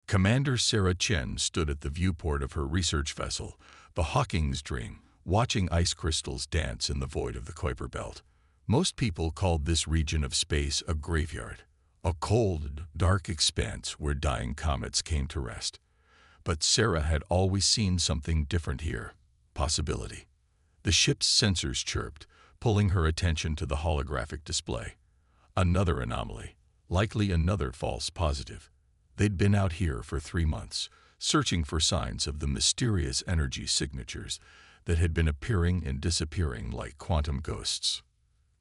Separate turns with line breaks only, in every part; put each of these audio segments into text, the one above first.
Commander Sarah Chen stood at the viewport of her research vessel, the Hawking's Dream, watching ice crystals dance in the void of the Kuiper Belt. Most people called this region of space a graveyard, a cold, dark expanse where dying comets came to rest. But Sarah had always seen something different here: possibility. The ship's sensors chirped, pulling her attention to the holographic display. Another anomaly, likely another false positive. They'd been out here for 3 months, searching for signs of the mysterious energy signatures that had been appearing and disappearing like quantum ghosts.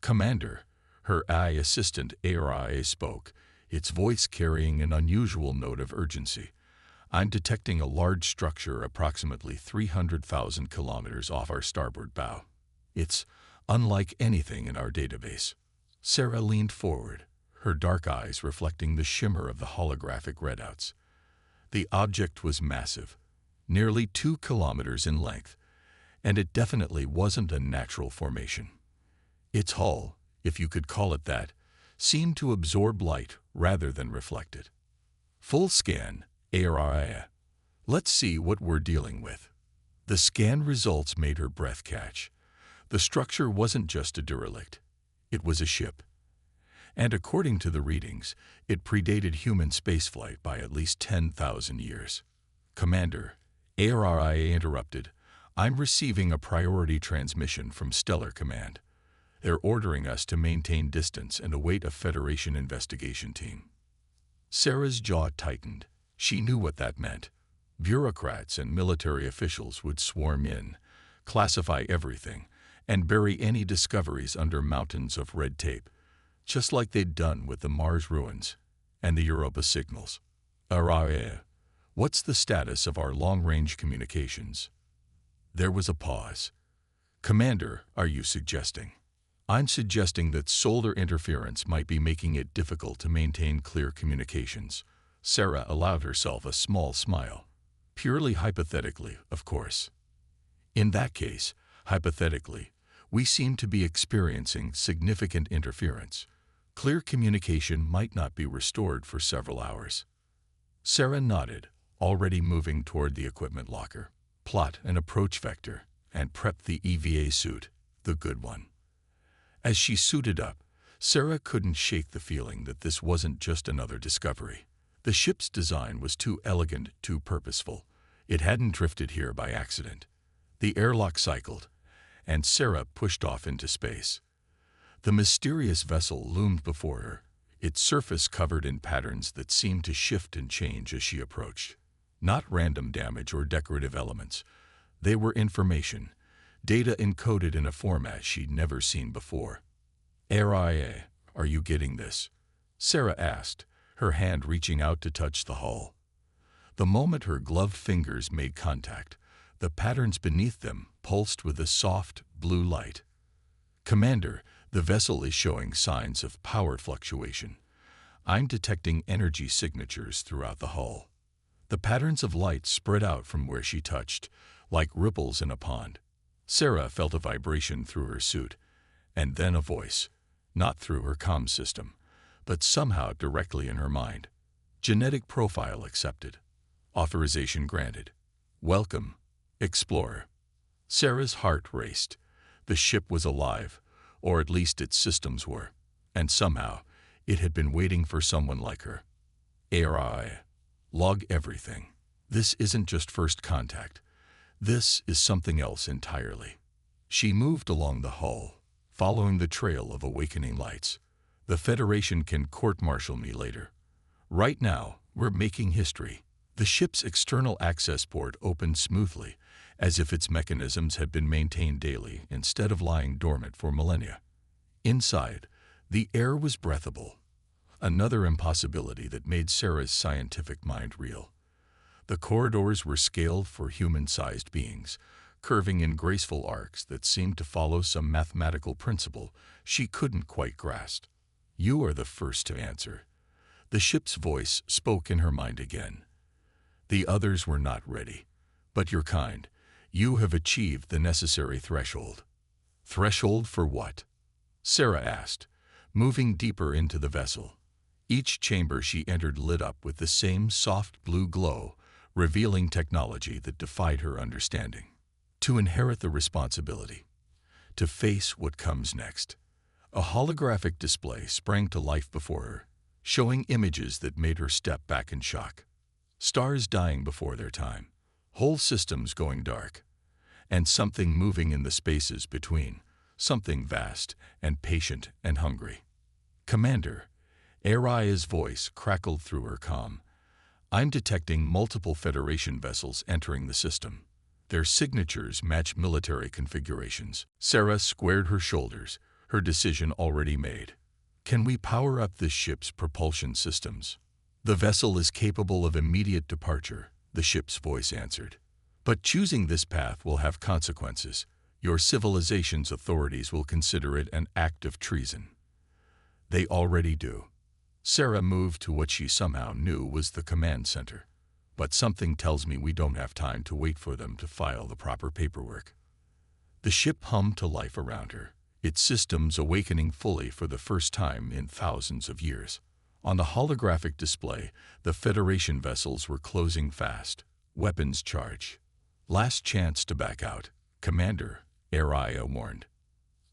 "Commander," her AI assistant ARIA spoke, its voice carrying an unusual note of urgency. "I'm detecting a large structure approximately 300,000 kilometers off our starboard bow. It's unlike anything in our database." Sarah leaned forward, her dark eyes reflecting the shimmer of the holographic readouts. The object was massive, nearly 2 kilometers in length, and it definitely wasn't a natural formation. Its hull, if you could call it that, seemed to absorb light rather than reflect it. "Full scan, ARIA. Let's see what we're dealing with." The scan results made her breath catch. The structure wasn't just a derelict. It was a ship. And according to the readings, it predated human spaceflight by at least 10,000 years. "Commander," ARIA interrupted, "I'm receiving a priority transmission from Stellar Command. They're ordering us to maintain distance and await a Federation investigation team." Sarah's jaw tightened. She knew what that meant. Bureaucrats and military officials would swarm in, classify everything, and bury any discoveries under mountains of red tape, just like they'd done with the Mars ruins and the Europa signals. "ARIA, what's the status of our long-range communications?" There was a pause. "Commander, are you suggesting?" "I'm suggesting that solar interference might be making it difficult to maintain clear communications." Sarah allowed herself a small smile. "Purely hypothetically, of course." "In that case, hypothetically, we seem to be experiencing significant interference. Clear communication might not be restored for several hours." Sarah nodded, already moving toward the equipment locker. "Plot an approach vector and prep the EVA suit, the good one." As she suited up, Sarah couldn't shake the feeling that this wasn't just another discovery. The ship's design was too elegant, too purposeful. It hadn't drifted here by accident. The airlock cycled, and Sarah pushed off into space. The mysterious vessel loomed before her, its surface covered in patterns that seemed to shift and change as she approached. Not random damage or decorative elements. They were information, data encoded in a format she'd never seen before. "ARIA, are you getting this?" Sarah asked, her hand reaching out to touch the hull. The moment her gloved fingers made contact, the patterns beneath them pulsed with a soft, blue light. "Commander, the vessel is showing signs of power fluctuation. I'm detecting energy signatures throughout the hull." The patterns of light spread out from where she touched, like ripples in a pond. Sarah felt a vibration through her suit, and then a voice, not through her comm system, but somehow directly in her mind. "Genetic profile accepted. Authorization granted. Welcome, Explorer." Sarah's heart raced. The ship was alive, or at least its systems were, and somehow it had been waiting for someone like her. "ARI, log everything. This isn't just first contact. This is something else entirely." She moved along the hull, following the trail of awakening lights. "The Federation can court-martial me later. Right now, we're making history." The ship's external access port opened smoothly, as if its mechanisms had been maintained daily instead of lying dormant for millennia. Inside, the air was breathable, another impossibility that made Sarah's scientific mind reel. The corridors were scaled for human-sized beings, curving in graceful arcs that seemed to follow some mathematical principle she couldn't quite grasp. "You are the first to answer." The ship's voice spoke in her mind again. "The others were not ready, but you're kind. You have achieved the necessary threshold." "Threshold for what?" Sarah asked, moving deeper into the vessel. Each chamber she entered lit up with the same soft blue glow, revealing technology that defied her understanding. To inherit the responsibility, to face what comes next. A holographic display sprang to life before her, showing images that made her step back in shock. Stars dying before their time, whole systems going dark, and something moving in the spaces between, something vast and patient and hungry. "Commander," Aria's voice crackled through her calm. "I'm detecting multiple Federation vessels entering the system. Their signatures match military configurations." Sarah squared her shoulders, her decision already made. "Can we power up this ship's propulsion systems?" "The vessel is capable of immediate departure," the ship's voice answered. "But choosing this path will have consequences. Your civilization's authorities will consider it an act of treason." "They already do." Sarah moved to what she somehow knew was the command center. "But something tells me we don't have time to wait for them to file the proper paperwork." The ship hummed to life around her, its systems awakening fully for the first time in thousands of years. On the holographic display, the Federation vessels were closing fast, weapons charged. "Last chance to back out, Commander," Aria warned.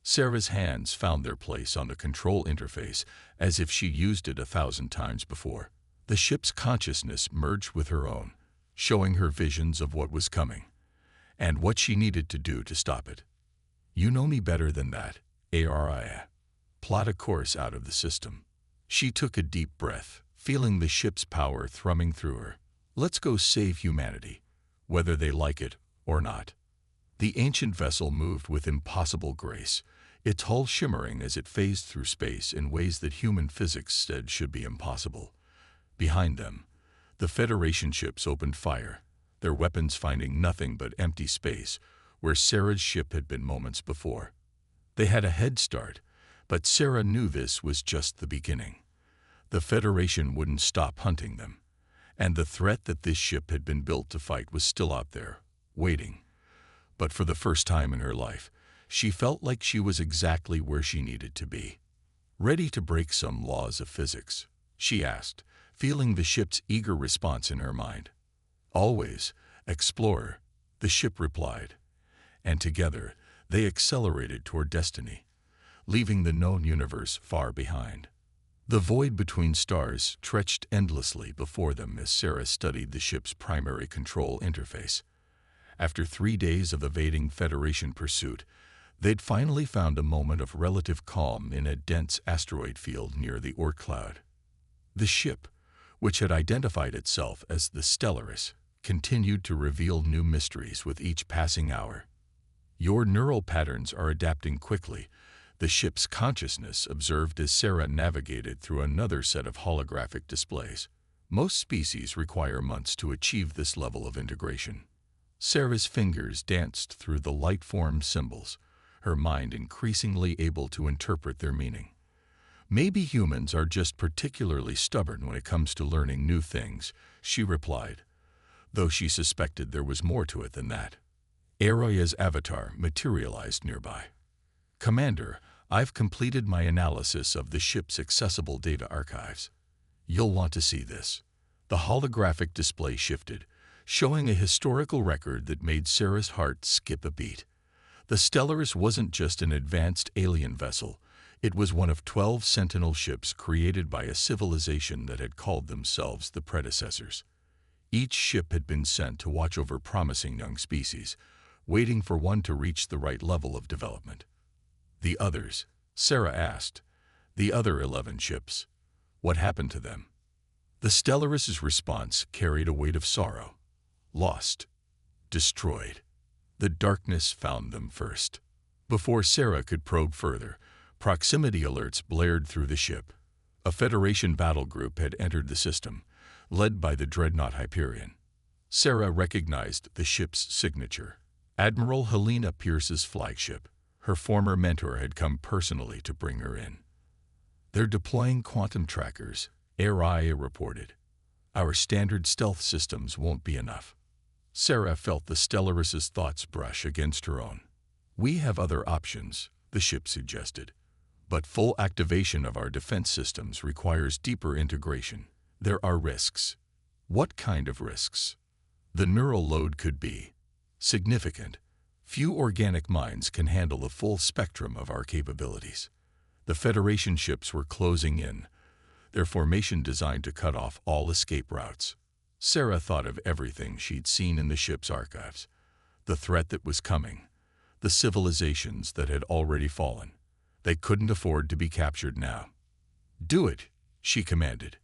Sarah's hands found their place on the control interface as if she used it 1,000 times before. The ship's consciousness merged with her own, showing her visions of what was coming, and what she needed to do to stop it. "You know me better than that, Aria. Plot a course out of the system." She took a deep breath, feeling the ship's power thrumming through her. "Let's go save humanity, whether they like it or not." The ancient vessel moved with impossible grace, its hull shimmering as it phased through space in ways that human physics said should be impossible. Behind them, the Federation ships opened fire, their weapons finding nothing but empty space where Sarah's ship had been moments before. They had a head start, but Sarah knew this was just the beginning. The Federation wouldn't stop hunting them, and the threat that this ship had been built to fight was still out there, waiting. But for the first time in her life, she felt like she was exactly where she needed to be. "Ready to break some laws of physics?" she asked, feeling the ship's eager response in her mind. "Always, Explorer," the ship replied, and together they accelerated toward destiny, leaving the known universe far behind. The void between stars stretched endlessly before them as Sarah studied the ship's primary control interface. After 3 days of evading Federation pursuit, they'd finally found a moment of relative calm in a dense asteroid field near the Oort cloud. The ship, which had identified itself as the Stellaris, continued to reveal new mysteries with each passing hour. "Your neural patterns are adapting quickly," the ship's consciousness observed as Sarah navigated through another set of holographic displays. "Most species require months to achieve this level of integration." Sarah's fingers danced through the light-formed symbols, her mind increasingly able to interpret their meaning. "Maybe humans are just particularly stubborn when it comes to learning new things," she replied, though she suspected there was more to it than that. Aria's avatar materialized nearby. "Commander, I've completed my analysis of the ship's accessible data archives. You'll want to see this." The holographic display shifted, showing a historical record that made Sarah's heart skip a beat. The Stellaris wasn't just an advanced alien vessel. It was one of 12 Sentinel ships created by a civilization that had called themselves the predecessors. Each ship had been sent to watch over promising young species, waiting for one to reach the right level of development. "The others?" Sarah asked. "The other 11 ships. What happened to them?" The Stellaris' response carried a weight of sorrow. "Lost. Destroyed. The darkness found them first." Before Sarah could probe further, proximity alerts blared through the ship. A Federation battle group had entered the system, led by the dreadnought Hyperion. Sarah recognized the ship's signature. Admiral Helena Pierce's flagship. Her former mentor had come personally to bring her in. "They're deploying quantum trackers," Aria reported. "Our standard stealth systems won't be enough." Sarah felt the Stellaris' thoughts brush against her own. "We have other options," the ship suggested. But full activation of our defense systems requires deeper integration. There are risks. What kind of risks? The neural load could be significant. Few organic minds can handle the full spectrum of our capabilities. The Federation ships were closing in, their formation designed to cut off all escape routes. Sarah thought of everything she'd seen in the ship's archives. The threat that was coming. The civilizations that had already fallen. They couldn't afford to be captured now. "Do it," she commanded.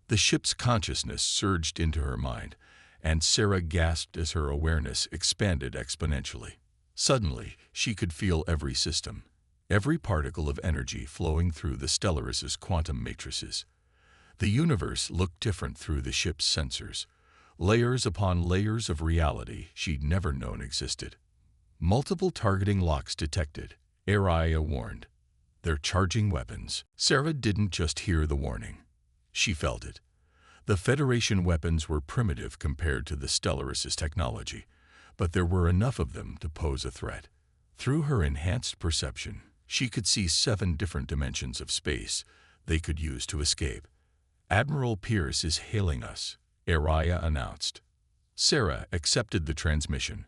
The ship's consciousness surged into her mind, and Sarah gasped as her awareness expanded exponentially. Suddenly, she could feel every system, every particle of energy flowing through the Stellaris' quantum matrices. The universe looked different through the ship's sensors, layers upon layers of reality she'd never known existed. Multiple targeting locks detected, Araya warned. They're charging weapons. Sarah didn't just hear the warning. She felt it. The Federation weapons were primitive compared to the Stellaris' technology, but there were enough of them to pose a threat. Through her enhanced perception, she could see 7 different dimensions of space they could use to escape. "Admiral Pierce is hailing us," Araya announced. Sarah accepted the transmission,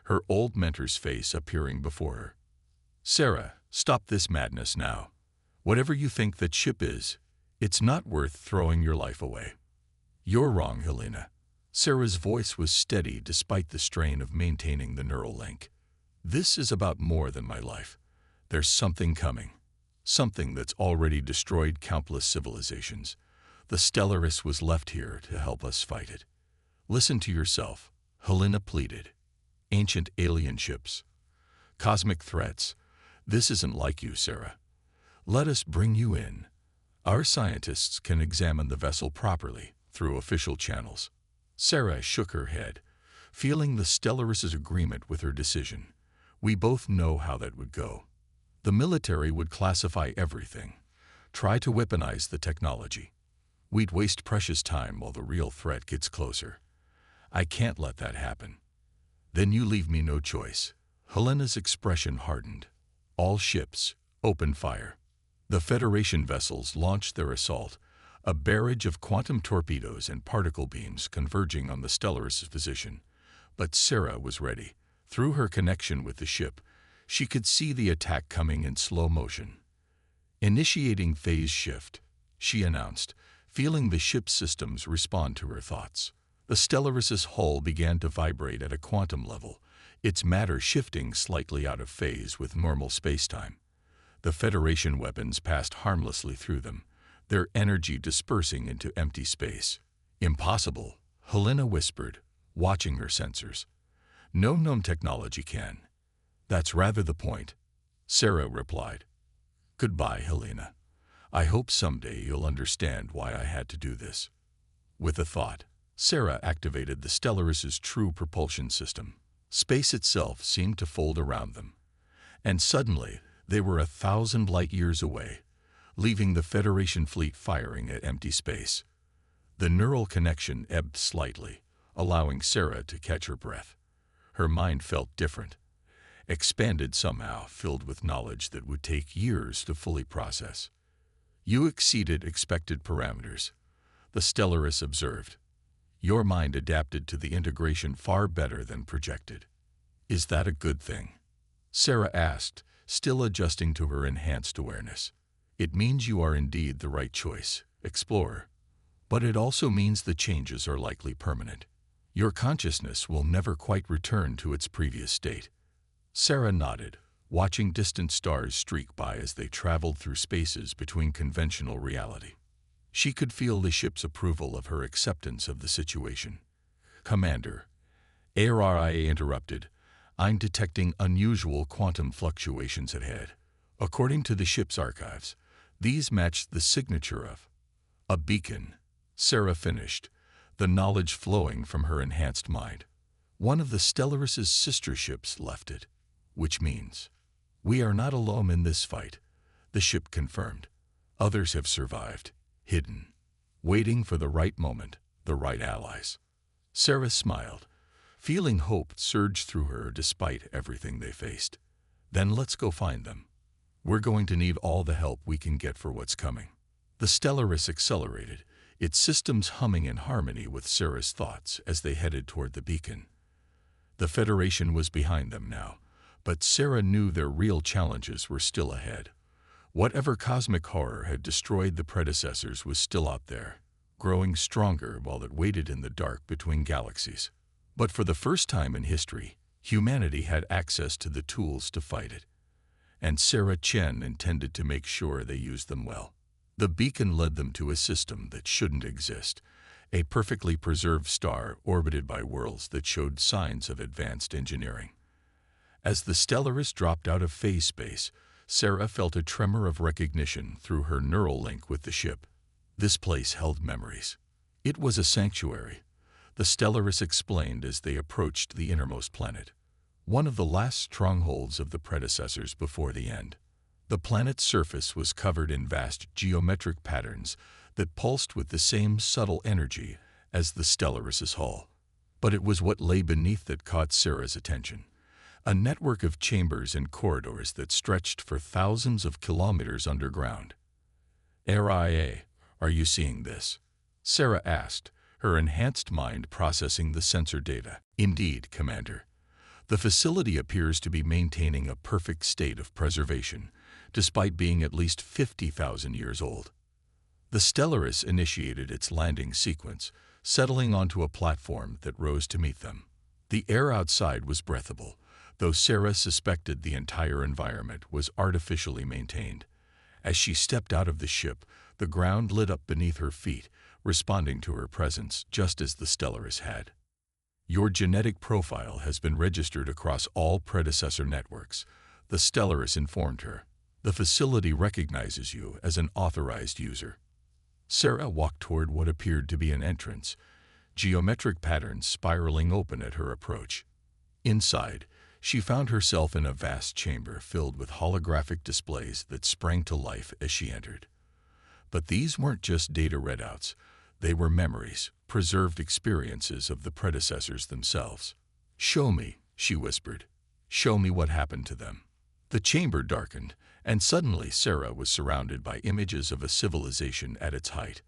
her old mentor's face appearing before her. "Sarah, stop this madness now. Whatever you think that ship is, it's not worth throwing your life away." "You're wrong, Helena." Sarah's voice was steady despite the strain of maintaining the neural link. "This is about more than my life. There's something coming. Something that's already destroyed countless civilizations. The Stellaris was left here to help us fight it. Listen to yourself," Helena pleaded. "Ancient alien ships. Cosmic threats. This isn't like you, Sarah. Let us bring you in. Our scientists can examine the vessel properly through official channels." Sarah shook her head, feeling the Stellaris' agreement with her decision. "We both know how that would go. The military would classify everything, try to weaponize the technology. We'd waste precious time while the real threat gets closer. I can't let that happen." "Then you leave me no choice." Helena's expression hardened. "All ships, open fire." The Federation vessels launched their assault, a barrage of quantum torpedoes and particle beams converging on the Stellaris' position. But Sarah was ready. Through her connection with the ship, she could see the attack coming in slow motion. "Initiating phase shift," she announced, feeling the ship's systems respond to her thoughts. The Stellaris' hull began to vibrate at a quantum level, its matter shifting slightly out of phase with normal spacetime. The Federation weapons passed harmlessly through them, their energy dispersing into empty space. "Impossible," Helena whispered, watching her sensors. "No known technology can." "That's rather the point," Sarah replied. "Goodbye, Helena. I hope someday you'll understand why I had to do this." With a thought, Sarah activated the Stellaris' true propulsion system. Space itself seemed to fold around them, and suddenly they were 1,000 light-years away, leaving the Federation fleet firing at empty space. The neural connection ebbed slightly, allowing Sarah to catch her breath. Her mind felt different, expanded somehow, filled with knowledge that would take years to fully process. "You exceeded expected parameters," the Stellaris observed. "Your mind adapted to the integration far better than projected." "Is that a good thing?" Sarah asked, still adjusting to her enhanced awareness. "It means you are indeed the right choice, explorer. But it also means the changes are likely permanent. Your consciousness will never quite return to its previous state." Sarah nodded, watching distant stars streak by as they traveled through spaces between conventional reality. She could feel the ship's approval of her acceptance of the situation. "Commander," ARIA interrupted, "I'm detecting unusual quantum fluctuations ahead. According to the ship's archives, these match the signature of a beacon." Sarah finished, the knowledge flowing from her enhanced mind. "One of the Stellaris' sister ships left it, which means we are not alone in this fight," the ship confirmed. "Others have survived, hidden, waiting for the right moment, the right allies." Sarah smiled, feeling hope surge through her despite everything they faced. "Then let's go find them." We're going to need all the help we can get for what's coming. The Stellaris accelerated, its systems humming in harmony with Sarah's thoughts as they headed toward the beacon. The Federation was behind them now, but Sarah knew their real challenges were still ahead. Whatever cosmic horror had destroyed the predecessors was still out there, growing stronger while it waited in the dark between galaxies. But for the first time in history, humanity had access to the tools to fight it. And Sarah Chen intended to make sure they used them well. The beacon led them to a system that shouldn't exist, a perfectly preserved star orbited by worlds that showed signs of advanced engineering. As the Stellaris dropped out of phase space, Sarah felt a tremor of recognition through her neural link with the ship. This place held memories. It was a sanctuary, the Stellaris explained as they approached the innermost planet, one of the last strongholds of the predecessors before the end. The planet's surface was covered in vast geometric patterns that pulsed with the same subtle energy as the Stellaris's hull. But it was what lay beneath that caught Sarah's attention. A network of chambers and corridors that stretched for thousands of kilometers underground. "RIA, are you seeing this?" Sarah asked, her enhanced mind processing the sensor data. "Indeed, Commander. The facility appears to be maintaining a perfect state of preservation, despite being at least 50,000 years old." The Stellaris initiated its landing sequence, settling onto a platform that rose to meet them. The air outside was breathable, though Sarah suspected the entire environment was artificially maintained. As she stepped out of the ship, the ground lit up beneath her feet, responding to her presence just as the Stellaris had. "Your genetic profile has been registered across all predecessor networks," the Stellaris informed her. "The facility recognizes you as an authorized user." Sarah walked toward what appeared to be an entrance, geometric patterns spiraling open at her approach. Inside, she found herself in a vast chamber filled with holographic displays that sprang to life as she entered. But these weren't just data readouts. They were memories, preserved experiences of the predecessors themselves. "Show me," she whispered. "Show me what happened to them." The chamber darkened, and suddenly Sarah was surrounded by images of a civilization at its height.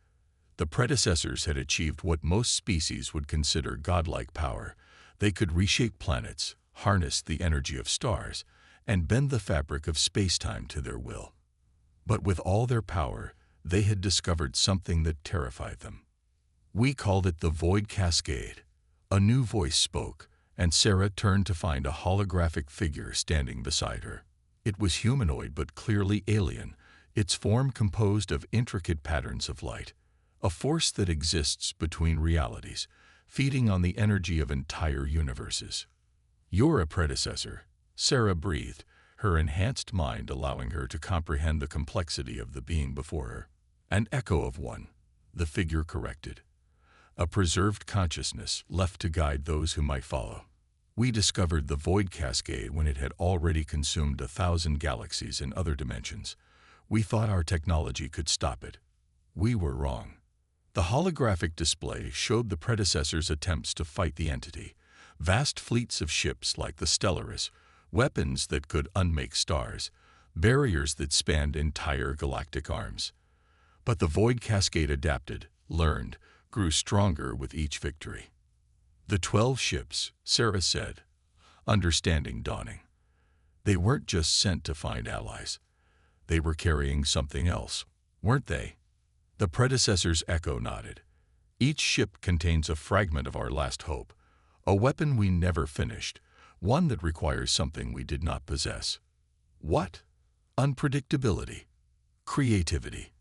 The predecessors had achieved what most species would consider godlike power. They could reshape planets, harness the energy of stars, and bend the fabric of space-time to their will. But with all their power, they had discovered something that terrified them. "We called it the Void Cascade." A new voice spoke, and Sarah turned to find a holographic figure standing beside her. It was humanoid but clearly alien, its form composed of intricate patterns of light, a force that exists between realities, feeding on the energy of entire universes. "You're a predecessor," Sarah breathed, her enhanced mind allowing her to comprehend the complexity of the being before her. "An echo of one," the figure corrected. "A preserved consciousness left to guide those who might follow. We discovered the Void Cascade when it had already consumed 1,000 galaxies in other dimensions. We thought our technology could stop it. We were wrong." The holographic display showed the predecessors' attempts to fight the entity. Vast fleets of ships like the Stellaris, weapons that could unmake stars, barriers that spanned entire galactic arms. But the Void Cascade adapted, learned, grew stronger with each victory. "The 12 ships," Sarah said, understanding dawning. "They weren't just sent to find allies. They were carrying something else, weren't they?" The predecessor's echo nodded. "Each ship contains a fragment of our last hope, a weapon we never finished, one that requires something we did not possess." "What?" "Unpredictability, creativity,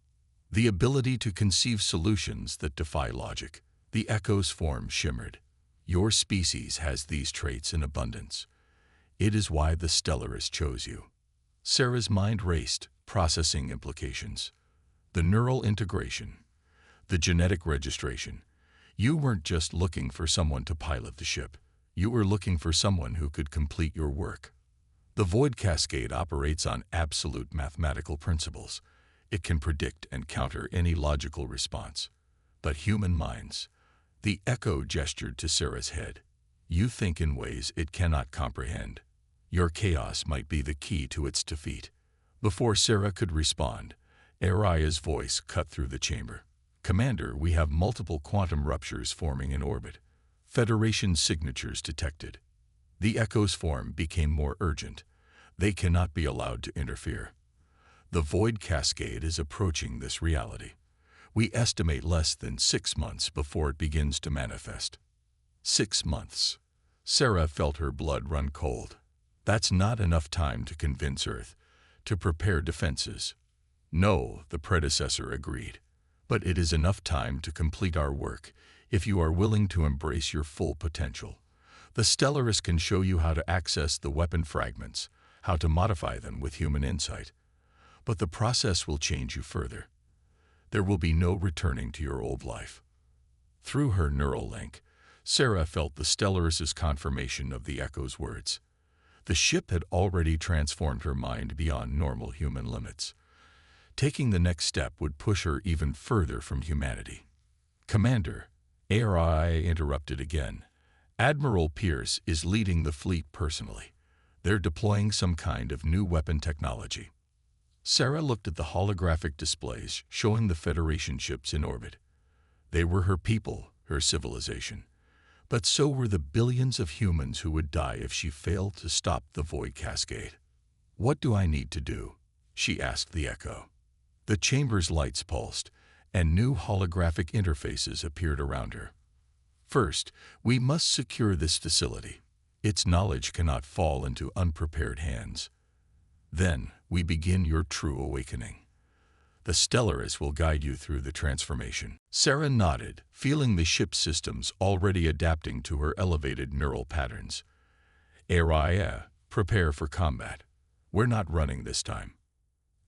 the ability to conceive solutions that defy logic." The echo's form shimmered. "Your species has these traits in abundance. It is why the Stellaris chose you." Sarah's mind raced, processing implications. The neural integration, the genetic registration. You weren't just looking for someone to pilot the ship. You were looking for someone who could complete your work. The Void Cascade operates on absolute mathematical principles. It can predict and counter any logical response. But human minds, the echo gestured to Sarah's head. You think in ways it cannot comprehend. Your chaos might be the key to its defeat. Before Sarah could respond, Aria's voice cut through the chamber. "Commander, we have multiple quantum ruptures forming in orbit. Federation signatures detected." The echo's form became more urgent. "They cannot be allowed to interfere. The void cascade is approaching this reality. We estimate less than 6 months before it begins to manifest." 6 months. Sarah felt her blood run cold. That's not enough time to convince Earth to prepare defenses. "No," the predecessor agreed. "But it is enough time to complete our work if you are willing to embrace your full potential. The Stellaris can show you how to access the weapon fragments, how to modify them with human insight. But the process will change you further. There will be no returning to your old life." Through her neural link, Sarah felt the Stellaris' confirmation of the Echo's words. The ship had already transformed her mind beyond normal human limits. Taking the next step would push her even further from humanity. "Commander," ARI interrupted again, "Admiral Pierce is leading the fleet personally. They're deploying some kind of new weapon technology." Sarah looked at the holographic displays showing the Federation ships in orbit. They were her people, her civilization. But so were the billions of humans who would die if she failed to stop the void cascade. "What do I need to do?" she asked the Echo. The chamber's lights pulsed, and new holographic interfaces appeared around her. "First, we must secure this facility. Its knowledge cannot fall into unprepared hands. Then, we begin your true awakening. The Stellaris will guide you through the transformation." Sarah nodded, feeling the ship's systems already adapting to her elevated neural patterns. "Aria, prepare for combat. We're not running this time."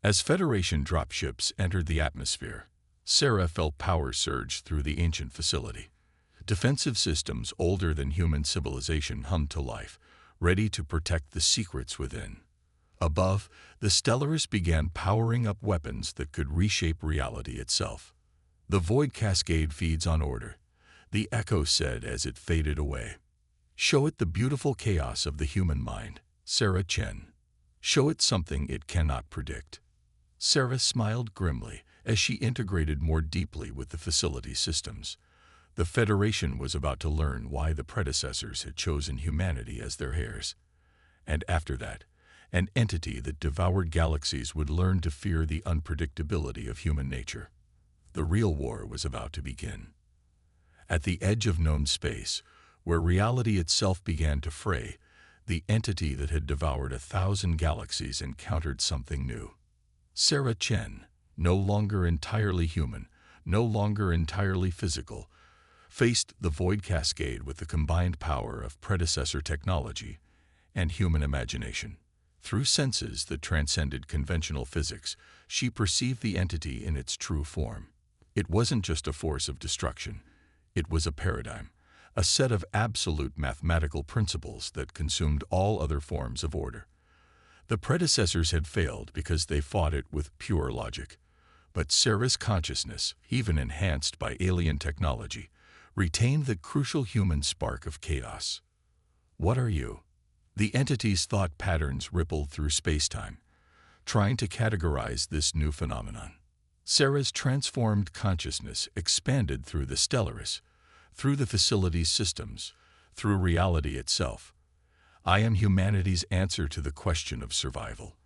As Federation dropships entered the atmosphere, Sarah felt power surge through the ancient facility. Defensive systems older than human civilization hummed to life, ready to protect the secrets within. Above, the Stellaris began powering up weapons that could reshape reality itself. "The void cascade feeds on order," the Echo said as it faded away. "Show it the beautiful chaos of the human mind, Sarah Chen. Show it something it cannot predict." Sarah smiled grimly as she integrated more deeply with the facility's systems. The Federation was about to learn why the predecessors had chosen humanity as their heirs. And after that, an entity that devoured galaxies would learn to fear the unpredictability of human nature. The real war was about to begin. At the edge of known space, where reality itself began to fray, the entity that had devoured 1,000 galaxies encountered something new. Sarah Chen, no longer entirely human, no longer entirely physical, faced the void cascade with the combined power of predecessor technology and human imagination. Through senses that transcended conventional physics, she perceived the entity in its true form. It wasn't just a force of destruction. It was a paradigm, a set of absolute mathematical principles that consumed all other forms of order. The predecessors had failed because they fought it with pure logic. But Sarah's consciousness, even enhanced by alien technology, retained the crucial human spark of chaos. "What are you?" The entity's thought patterns rippled through space-time, trying to categorize this new phenomenon. Sarah's transformed consciousness expanded through the Stellaris, through the facility's systems, through reality itself. "I am humanity's answer to the question of survival.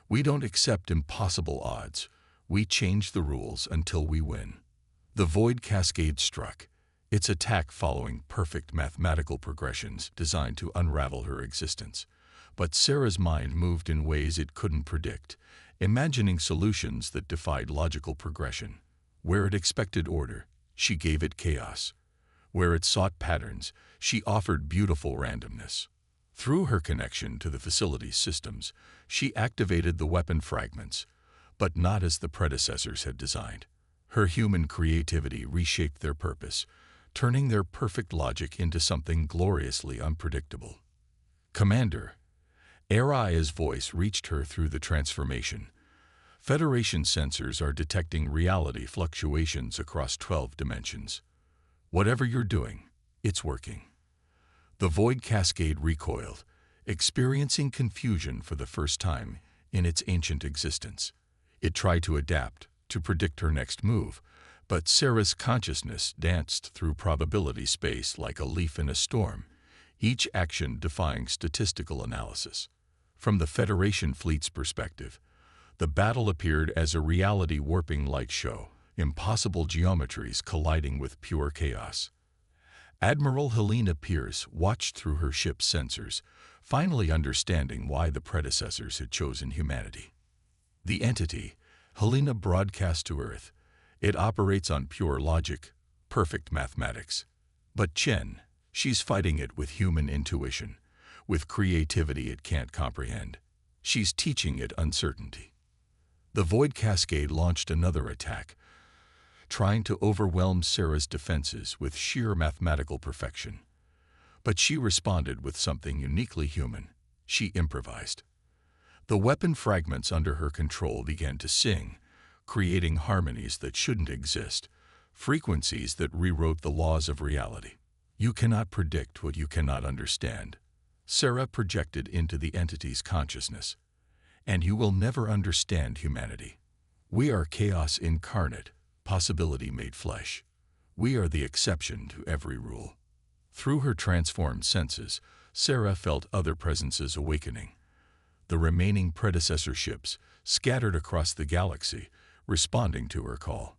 We don't accept impossible odds. We change the rules until we win." The void cascade struck, its attack following perfect mathematical progressions designed to unravel her existence. But Sarah's mind moved in ways it couldn't predict, imagining solutions that defied logical progression. Where it expected order, she gave it chaos. Where it sought patterns, she offered beautiful randomness. Through her connection to the facility's systems, she activated the weapon fragments, but not as the predecessors had designed. Her human creativity reshaped their purpose, turning their perfect logic into something gloriously unpredictable. "Commander," Aria's voice reached her through the transformation. "Federation sensors are detecting reality fluctuations across 12 dimensions. Whatever you're doing, it's working." The void cascade recoiled, experiencing confusion for the first time in its ancient existence. It tried to adapt, to predict her next move, but Sarah's consciousness danced through probability space like a leaf in a storm, each action defying statistical analysis. From the Federation fleet's perspective, the battle appeared as a reality-warping light show, impossible geometries colliding with pure chaos. Admiral Helena Pierce watched through her ship's sensors, finally understanding why the predecessors had chosen humanity. The entity, Helena, broadcast to Earth. It operates on pure logic, perfect mathematics. But Chen, she's fighting it with human intuition, with creativity it can't comprehend. She's teaching it uncertainty. The Void Cascade launched another attack, trying to overwhelm Sarah's defenses with sheer mathematical perfection. But she responded with something uniquely human. She improvised. The weapon fragments under her control began to sing, creating harmonies that shouldn't exist, frequencies that rewrote the laws of reality. You cannot predict what you cannot understand, Sarah projected into the entity's consciousness. And you will never understand humanity. We are chaos incarnate, possibility made flesh. We are the exception to every rule. Through her transformed senses, Sarah felt other presences awakening. The remaining predecessor ships, scattered across the galaxy, responding to her call.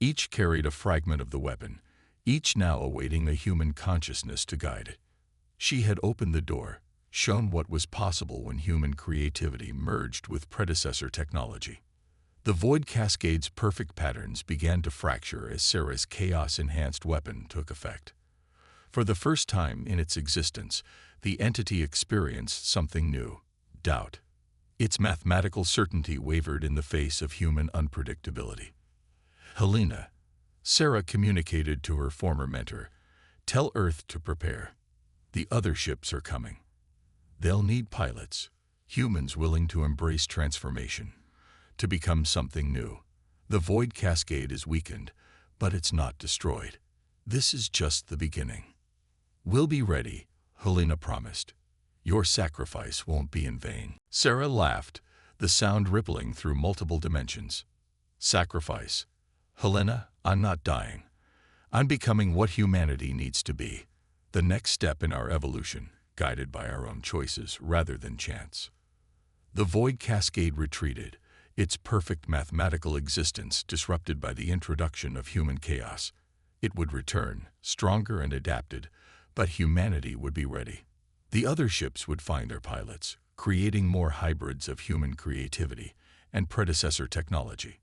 Each carried a fragment of the weapon, each now awaiting a human consciousness to guide it. She had opened the door, shown what was possible when human creativity merged with predecessor technology. The Void Cascade's perfect patterns began to fracture as Sarah's chaos-enhanced weapon took effect. For the first time in its existence, the entity experienced something new: doubt. Its mathematical certainty wavered in the face of human unpredictability. Helena, Sarah communicated to her former mentor, "Tell Earth to prepare. The other ships are coming. They'll need pilots, humans willing to embrace transformation, to become something new. The Void Cascade is weakened, but it's not destroyed. This is just the beginning." "We'll be ready," Helena promised. "Your sacrifice won't be in vain." Sarah laughed, the sound rippling through multiple dimensions. "Sacrifice? Helena, I'm not dying. I'm becoming what humanity needs to be, the next step in our evolution, guided by our own choices rather than chance." The Void Cascade retreated, its perfect mathematical existence disrupted by the introduction of human chaos. It would return, stronger and adapted, but humanity would be ready. The other ships would find their pilots, creating more hybrids of human creativity and predecessor technology.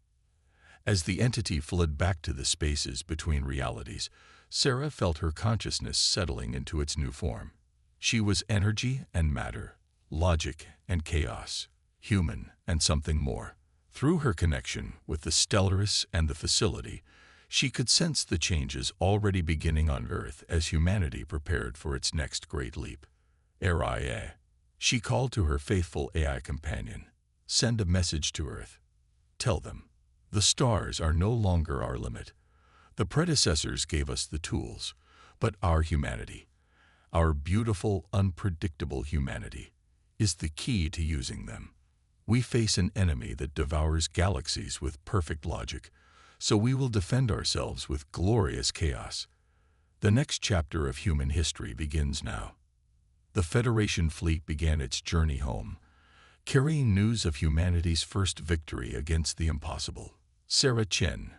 As the entity fled back to the spaces between realities, Sarah felt her consciousness settling into its new form. She was energy and matter, logic and chaos, human and something more. Through her connection with the Stellaris and the facility, she could sense the changes already beginning on Earth as humanity prepared for its next great leap. "RIA." She called to her faithful AI companion. "Send a message to Earth. Tell them, the stars are no longer our limit. The predecessors gave us the tools, but our humanity, our beautiful, unpredictable humanity, is the key to using them. We face an enemy that devours galaxies with perfect logic, so we will defend ourselves with glorious chaos. The next chapter of human history begins now." The Federation fleet began its journey home, carrying news of humanity's first victory against the impossible. Sarah Chen,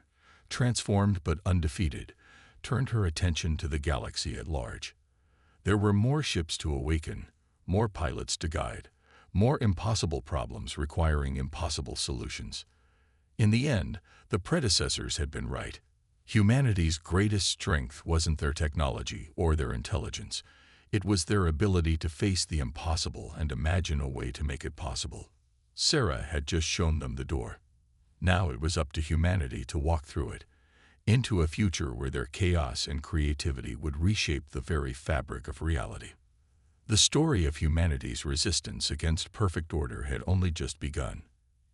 transformed but undefeated, turned her attention to the galaxy at large. There were more ships to awaken, more pilots to guide, more impossible problems requiring impossible solutions. In the end, the predecessors had been right. Humanity's greatest strength wasn't their technology or their intelligence. It was their ability to face the impossible and imagine a way to make it possible. Sarah had just shown them the door. Now it was up to humanity to walk through it, into a future where their chaos and creativity would reshape the very fabric of reality. The story of humanity's resistance against perfect order had only just begun,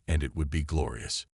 and it would be glorious.